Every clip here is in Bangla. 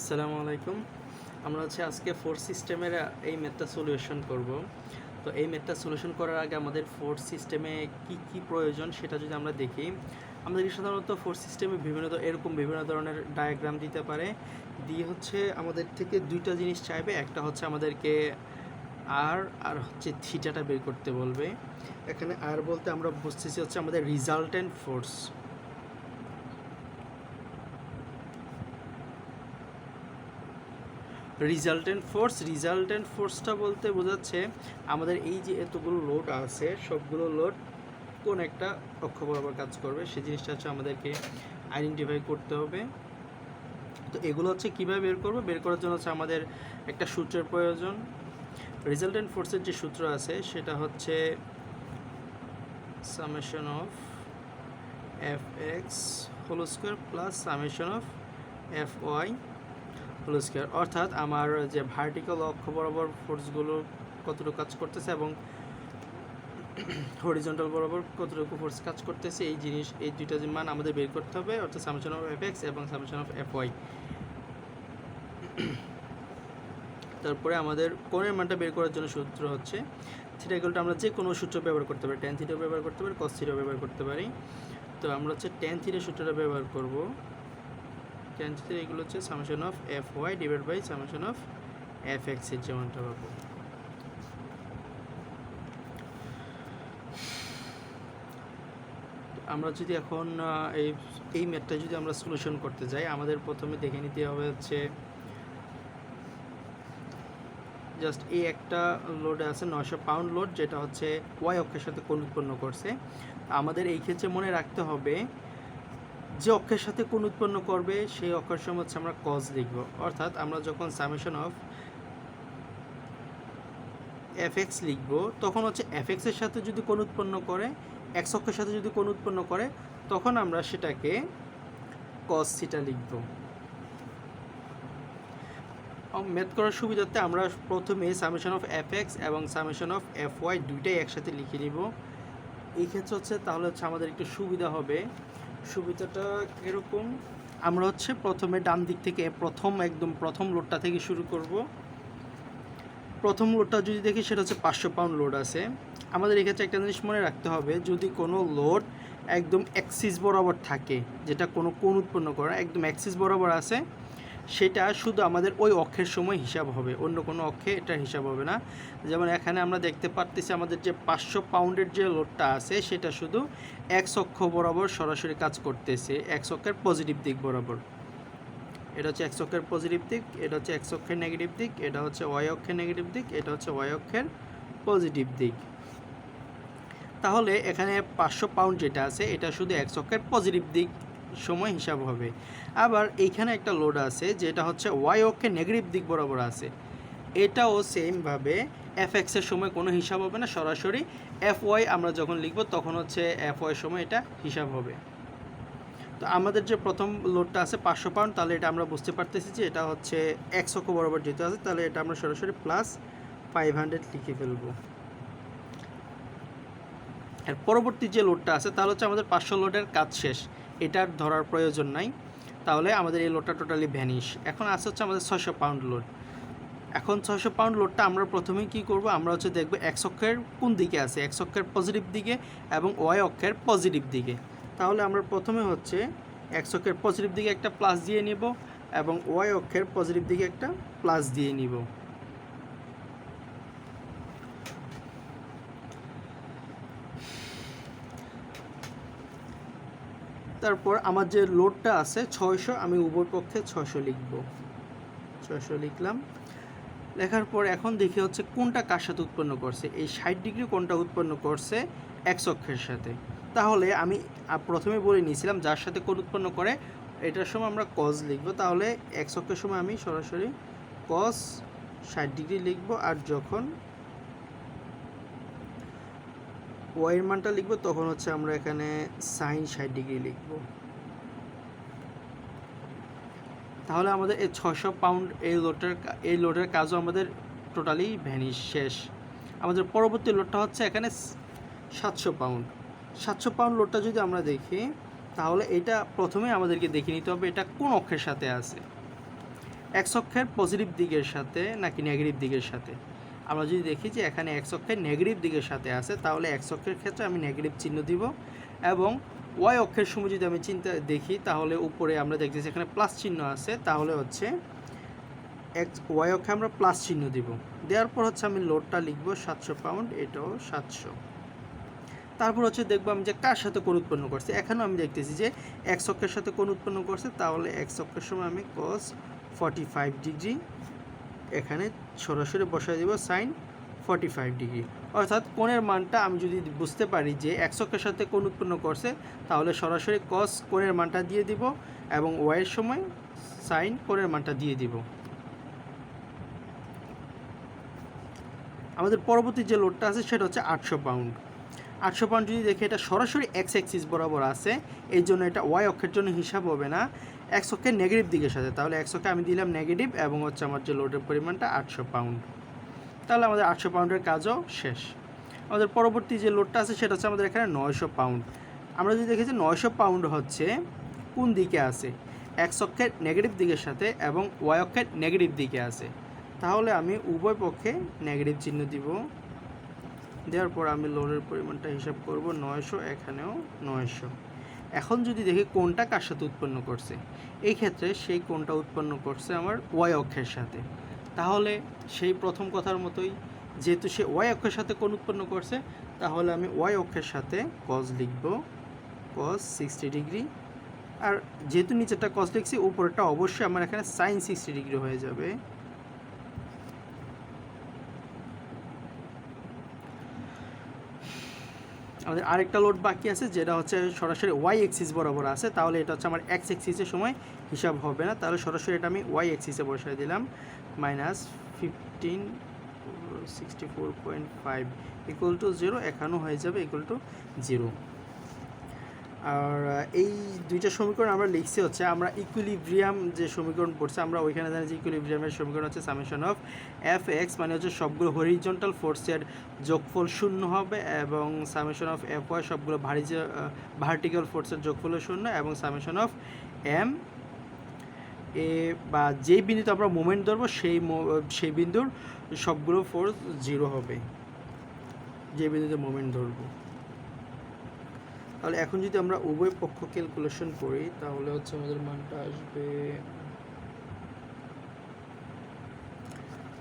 আসসালামু আলাইকুম। আমরা আজকে ফোর্স সিস্টেমের এই ম্যাথটা সলিউশন করব। তো এই ম্যাথটা সলিউশন করার আগে আমাদের ফোর্স সিস্টেমে কি প্রয়োজন সেটা যদি আমরা দেখি, আমাদের সাধারণত ফোর্স সিস্টেমে বিভিন্ন ধরনের ডায়াগ্রাম দিতে পারে, দিয়ে আমাদের থেকে দুইটা জিনিস চাইবে। একটা আমাদেরকে আর থিটাটা বের করতে বলবে। এখানে আর বলতে আমরা বুঝতেছি আমাদের রিজাল্টেন্ট ফোর্স। রিজাল্টেন্ট ফোর্সটা বলতে বোঝাচ্ছে আমাদের এই যে এতগুলো লোড আছে, সবগুলো লোড কোন একটা অক্ষ বরাবর কাজ করবে, সেই জিনিসটা আমাদেরকে আইডেন্টিফাই করতে হবে। তো এগুলো কীভাবে বের করার জন্য আমাদের একটা সূত্রের প্রয়োজন। রিজাল্টেন্ট ফোর্সের যে সূত্র আছে সেটা হচ্ছে summation of F X whole square plus summation of F Y whole square. অর্থাৎ আমার যে ভার্টিক্যাল অক্ষ বরাবর ফোর্সগুলো কতটুকু কাজ করতেছে এবং হরিজন্টাল বরাবর কতটুকু ফোর্স কাজ করতেছে, এই দুইটা মান আমাদের বের করতে হবে, অর্থাৎ সামেশন অফ এফ এক্স এবং সামেশন অফ এফ ওয়াই। তারপরে আমাদের কোণের মানটা বের করার জন্য সূত্র হচ্ছে থিটা ইকুয়াল আমরা যে কোনো সূত্র ব্যবহার করতে পারি, ট্যান থিটা ব্যবহার করতে পারি, কস থিটা ব্যবহার করতে পারি। তো আমরা ট্যান থিটা সূত্রটা ব্যবহার করব। ট্যান থিটা এগুলো summation of F Y divide by summation of F X এর যেমনটা পাবো। আমরা যদি এখন এই ম্যাথটা যদি আমরা সলিউশন করতে যাই, আমাদের প্রথমে দেখে নিতে হবে জাস্ট এই একটা লোডে আছে 900 পাউন্ড লোড, যেটা ওয়াই অক্ষের সাথে কোণ উৎপন্ন করছে। আমাদের এই ক্ষেত্রে মনে রাখতে হবে যে অক্ষের সাথে কোণ উৎপন্ন করবে সেই অক্ষের সময় আমরা কজ লিখব। অর্থাৎ আমরা যখন সামেশন অফ এফ এক্স লিখব, তখন এফ এক্সের সাথে যদি কোণ উৎপন্ন করে, এক্স অক্ষের সাথে যদি কোণ উৎপন্ন করে, তখন আমরা সেটাকে কস থিটা লিখব। ম্যাথ করার সুবিধার্থে আমরা প্রথমে সামেশন অফ এফ এক্স এবং সামেশন অফ এফ ওয়াই দুইটাই একসাথে লিখে নিব। এই ক্ষেত্রে তাহলে আমাদের একটু সুবিধা হবে। সুবিধাটা এরকম, আমরা প্রথমে ডান দিক থেকে প্রথম লোডটা থেকে শুরু করব। প্রথম লোডটা যদি দেখি সেটা 500 পাউন্ড লোড আছে। আমাদের এক্ষেত্রে একটা জিনিস মনে রাখতে হবে, যদি কোনো লোড একদম অ্যাক্সিস বরাবর থাকে, যেটা কোনো কোণ উৎপন্ন করে একদম অ্যাক্সিস বরাবর আছে, সেটা শুধু আমাদের ওই অক্ষের সময় হিসাব হবে, অন্য কোনো অক্ষে এটা হিসাব হবে না। যেমন এখানে আমরা দেখতে পাচ্ছি আমাদের যে 500 পাউন্ডের যে লোডটা আছে সেটা শুধু এক্স অক্ষ বরাবর সরাসরি কাজ করতেছে, এক্স অক্ষের পজিটিভ দিক বরাবর। এটা এক্স অক্ষের পজিটিভ দিক, এটা এক্স অক্ষের নেগেটিভ দিক, এটা ওয়াই অক্ষের নেগেটিভ দিক, এটা ওয়াই অক্ষের পজিটিভ দিক। তাহলে এখানে 500 পাউন্ড যেটা আছে এটা শুধু এক্স অক্ষের পজিটিভ দিক সময় হিসাব হবে। আবার এইখানে একটা লোড আছে যেটা ওয়াই অক্ষের নেগেটিভ দিক বরাবর আছে, এটাও সেমভাবে এফ এক্সের সময় কোনো হিসাব হবে না, সরাসরি এফ ওয়াই আমরা যখন লিখব তখন এফ ওয়াই সময় এটা হিসাব হবে। তো আমাদের যে প্রথম লোডটা আছে 500 পাউন্ড, তাহলে এটা আমরা বুঝতে পারতেছি যে এটা এক্স অক্ষ বরাবর যেটা আছে, তাহলে এটা আমরা সরাসরি প্লাস 500 লিখে ফেলবো। এর পরবর্তী যে লোডটা আছে তাহলে আমাদের 500 লোডের কাজ শেষ, এটার ধরার প্রয়োজন নাই, তাহলে আমাদের এই লোডটা টোটালি ভ্যানিশ। এখন আছে আমাদের 600 পাউন্ড লোড। এখন 600 পাউন্ড লোডটা আমরা প্রথমেই কি করব, আমরা দেখব এক্স অক্ষের কোন দিকে আছে, এক্স অক্ষের পজিটিভ দিকে এবং ওয়াই অক্ষের পজিটিভ দিকে। তাহলে আমরা প্রথমে এক্স অক্ষের পজিটিভ দিকে একটা প্লাস দিয়ে নিব এবং ওয়াই অক্ষের পজিটিভ দিকে একটা প্লাস দিয়ে নিব। তারপর আমার যে লোডটা আছে 600, আমি উভয় পক্ষে 600 লিখব। 600 লিখলাম। লেখার পর এখন দেখি কোনটা কার সাথে উৎপন্ন করছে, এই 60 ডিগ্রি কোনটা উৎপন্ন করছে এক্স অক্ষের সাথে। তাহলে আমি প্রথমে বলে নিয়েছিলাম যার সাথে কোণ উৎপন্ন করে এটার সময় আমরা কজ লিখব। তাহলে এক্স অক্ষের সময় আমি সরাসরি কস 60 ডিগ্রি লিখব, আর যখন ওয়াইয়ের মানটা লিখব তখন আমরা এখানে সাইন 60 ডিগ্রি লিখব। তাহলে আমাদের এই 600 পাউন্ড এই লোডের কাজও আমাদের টোটালি ভ্যানিশ, শেষ। আমাদের পরবর্তী লোডটা এখানে 700 পাউন্ড। 700 পাউন্ড লোডটা যদি আমরা দেখি, তাহলে এটা প্রথমে আমাদেরকে দেখে নিতে হবে এটা কোন অক্ষের সাথে আছে। এক্স অক্ষের পজিটিভ দিকের সাথে নাকি নেগেটিভ দিকের সাথে। আমরা যদি দেখি যে এখানে এক্স অক্ষের নেগেটিভ দিকের সাথে আছে, তাহলে এক্স অক্ষের ক্ষেত্রে আমি নেগেটিভ চিহ্ন দিব। এবং ওয়াই অক্ষের সময় যদি আমি দেখি, তাহলে উপরে আমরা দেখতেছি এখানে প্লাস চিহ্ন আছে, তাহলে হচ্ছে এক্স ওয়াই অক্ষে আমরা প্লাস চিহ্ন দিব। দেওয়ার পর হচ্ছে আমি লোডটা লিখবো 700 পাউন্ড, এটাও 700। তারপর হচ্ছে দেখবো আমি যে কার সাথে কোণ উৎপন্ন করছে। এখানেও আমি দেখতেছি যে এক্স অক্ষের সাথে কোণ উৎপন্ন করছে, তাহলে এক্স অক্ষের সময় আমি cos 45 ডিগ্রি এখানে সরাসরি বসাই দেব sin 45 ডিগ্রি। অর্থাৎ কোণের মানটা আমি যদি বুঝতে পারি যে এক্স অক্ষের সাথে কোণ উৎপন্ন করছে, তাহলে সরাসরি cos কোণের মানটা দিয়ে দিব এবং y এর সময় sin কোণের মানটা দিয়ে দিব। আমাদের পরবর্তী যে লোডটা আছে সেটা হচ্ছে 800 পাউন্ড। 800 পাউন্ড যদি দেখি, এটা সরাসরি এক্স অ্যাক্সিস বরাবর আছে, এই জন্য এটা ওয়াই অক্ষের জন্য হিসাব হবে না, এক্স অক্ষের নেগেটিভ দিকের সাথে। তাহলে এক্স অক্ষে আমি দিলাম নেগেটিভ এবং হচ্ছে আমার যে লোডের পরিমাণটা 800 পাউন্ড। তাহলে আমাদের 800 পাউন্ডের কাজও শেষ। আমাদের পরবর্তী যে লোডটা আছে সেটা হচ্ছে আমাদের এখানে 900 পাউন্ড। আমরা যদি দেখি যে 900 পাউন্ড হচ্ছে কোন দিকে আছে, এক্স অক্ষের নেগেটিভ দিকের সাথে এবং ওয়াই অক্ষের নেগেটিভ দিকে আছে, তাহলে আমি উভয় পক্ষে নেগেটিভ চিহ্ন দিব। দেওয়ার পর আমি লোডের পরিমাণটা হিসাব করব 900, এখানেও 900। এখন যদি দেখি কোনটা কার সাথে উৎপন্ন করছে, এই ক্ষেত্রে সেই কোনটা উৎপন্ন করছে আমার ওয়াই অক্ষের সাথে। তাহলে সেই প্রথম কথার মতোই, যেহেতু সে ওয়াই অক্ষের সাথে কোণ উৎপন্ন করছে, তাহলে আমি ওয়াই অক্ষের সাথে cos লিখব, cos 60 ডিগ্রি। আর যেহেতু নিচেরটা cos লিখছি, উপরেরটা অবশ্যই আমার এখানে sin 60 ডিগ্রি হয়ে যাবে। আমাদের আরেকটা লোড বাকি আছে, যেটা হচ্ছে সরাসরি ওয়াই এক্সিস বরাবর আছে, তাহলে এটা হচ্ছে আমার এক্স এক্সিসের সময় হিসাব হবে না, তাহলে সরাসরি এটা আমি ওয়াই এক্সিসে বসাই দিলাম। -1564.5 = 0, এখানেও হয়ে যাবে =0। আর এই দুইটা সমীকরণ আমরা লিখছি হচ্ছে, আমরা ইকুইলিব্রিয়াম যে সমীকরণ পড়ছে, আমরা ওইখানে জানি যে ইকুইলিব্রিয়ামের সমীকরণ হচ্ছে সামেশন অফ fx, মানে হচ্ছে সবগুলো হরিজন্টাল ফোর্সের যোগফল 0 হবে, এবং সামেশন অফ fy সবগুলো ভার্টিক্যাল ফোর্সের যোগফল 0, এবং সামেশন অফ m এ বা যেই বিন্দুতে আমরা মোমেন্ট ধরবো সেই বিন্দুর সবগুলো ফোর্স 0 হবে, যে বিন্দুতে মোমেন্ট ধরবো। তাহলে এখন যদি আমরা উভয় পক্ষ ক্যালকুলেশন করি, তাহলে হচ্ছে আমাদের মানটা আসবে,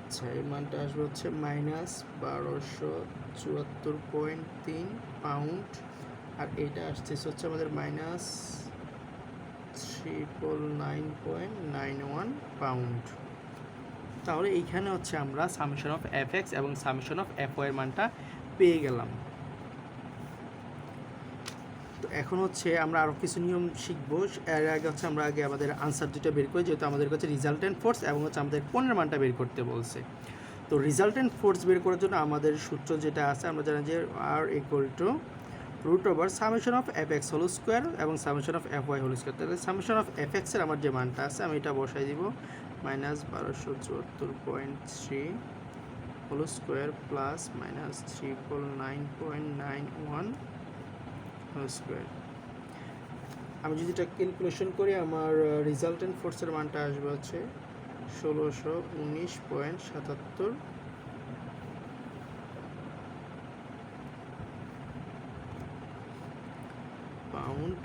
আচ্ছা এই মানটা আসবে হচ্ছে -1274.3 পাউন্ড, আর এইটা আসতেছে হচ্ছে আমাদের -399.91 পাউন্ড। তাহলে এইখানে হচ্ছে আমরা সামেশন অফ fx এবং সামেশন অফ fy এর মানটা পেয়ে গেলাম। তো এখন হচ্ছে আমরা আরও কিছু নিয়ম শিখবো। এর আগে হচ্ছে আমরা আমাদের আনসার দুটো বের করি, যেহেতু আমাদের কাছে রিজাল্টেন্ট ফোর্স এবং হচ্ছে আমাদের কোণের মানটা বের করতে বলছে। তো রিজাল্টেন্ট ফোর্স বের করার জন্য আমাদের সূত্র যেটা আছে, আমরা জানি যে r = summation of fx whole square এবং summation of fy whole square. তাহলে summation of fx এর আমার যে মানটা আছে, আমি এটা বসাই দিব, -1274.3 হোল স্কোয়ার প্লাস -399.91 স্কোয়ার। আমি যদি এটা ক্যালকুলেশন করি, আমার রিজাল্টেন্ট ফোর্সের মানটা আসবে হচ্ছে 1619.77 পাউন্ড।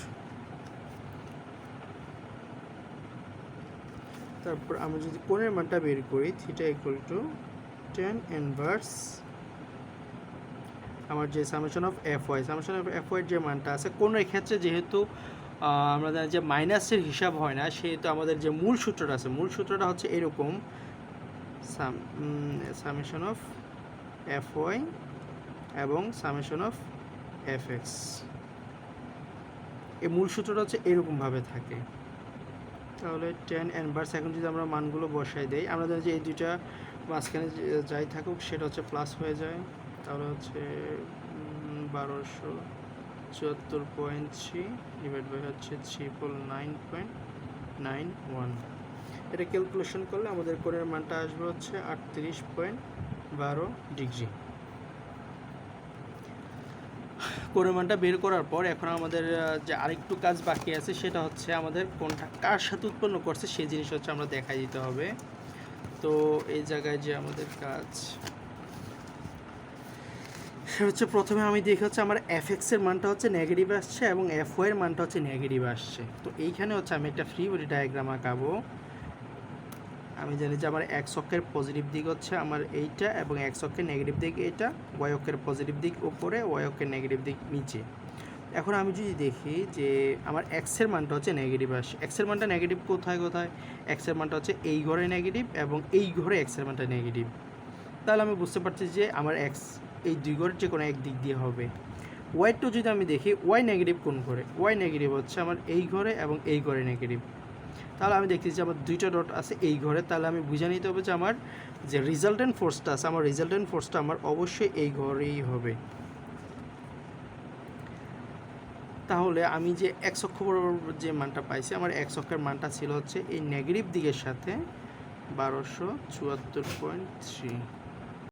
তারপর আমি যদি কোণের মানটা বের করি, থিটা = tan ইনভার্স আমার যে সামেশন অফ fy যে মানটা আছে, কোণের ক্ষেত্রে যেহেতু আমরা জানি যে মাইনাসের হিসাব হয় না, সেহেতু আমাদের যে মূল সূত্রটা আছে, মূল সূত্রটা হচ্ছে এরকম, সামেশন অফ fy এবং সামেশন অফ fx, এই মূল সূত্রটা হচ্ছে এরকমভাবে থাকে। তাহলে tan ইনভার্স, এখন যদি আমরা মানগুলো বসাই দেই, আমরা জানি যে এই দুইটা মাঝখানে যাই থাকুক সেটা হচ্ছে প্লাস হয়ে যায়, তাহলে হচ্ছে 1274.3 ডিভাইড বাই হচ্ছে 399.91। এটা ক্যালকুলেশন করলে আমাদের কোণের মানটা আসবে হচ্ছে 38.12 ডিগ্রি। কোণের মানটা বের করার পর এখন আমাদের যে আরেকটু কাজ বাকি আছে সেটা হচ্ছে আমাদের কোনটা কার সাথে উৎপন্ন করছে সেই জিনিস হচ্ছে আমরা দেখাই দিতে হবে। তো এই জায়গায় যে আমাদের কাজ সেটা হচ্ছে প্রথমে আমি দেখি হচ্ছে আমার এফএক্সের মানটা হচ্ছে নেগেটিভ আসছে এবং এফওয়াইয়ের মানটা হচ্ছে নেগেটিভ আসছে। তো এইখানে হচ্ছে আমি একটা ফ্রি বডি ডায়াগ্রাম আঁকাবো। আমি জানি যে আমার এক্স অক্ষের পজিটিভ দিক হচ্ছে আমার এইটা এবং এক্স অক্ষের নেগেটিভ দিক এইটা, ওয়াই অক্ষের পজিটিভ দিক উপরে, ওয়াই অক্ষের নেগেটিভ দিক নিচে। এখন আমি যদি দেখি যে আমার এক্সের মানটা হচ্ছে নেগেটিভ আসে, এক্সের মানটা নেগেটিভ কোথায় কোথায়, এক্সের মানটা হচ্ছে এই ঘরে নেগেটিভ এবং এই ঘরে এক্সের মানটা নেগেটিভ। তাহলে আমি বুঝতে পারছি যে আমার এক্স এই দুই ঘরের যে কোনো এক দিক দিয়ে হবে। ওয়াইটও যদি আমি দেখি ওয়াই নেগেটিভ কোন ঘরে, ওয়াই নেগেটিভ হচ্ছে আমার এই ঘরে এবং এই ঘরে নেগেটিভ। তাহলে আমি দেখতেছি যে আমার দুইটা ডট আছে এই ঘরে, তাহলে আমি বুঝে নিতে হবে যে আমার যে রিজাল্টেন্ট ফোর্সটা আছে, আমার রিজাল্টেন্ট ফোর্সটা আমার অবশ্যই এই ঘরেই হবে। তাহলে আমি যে এক্স অক্ষ বরাবর যে মানটা পাইছি, আমার এক্স অক্ষের মানটা ছিল হচ্ছে এই নেগেটিভ দিকের সাথে 1274.3।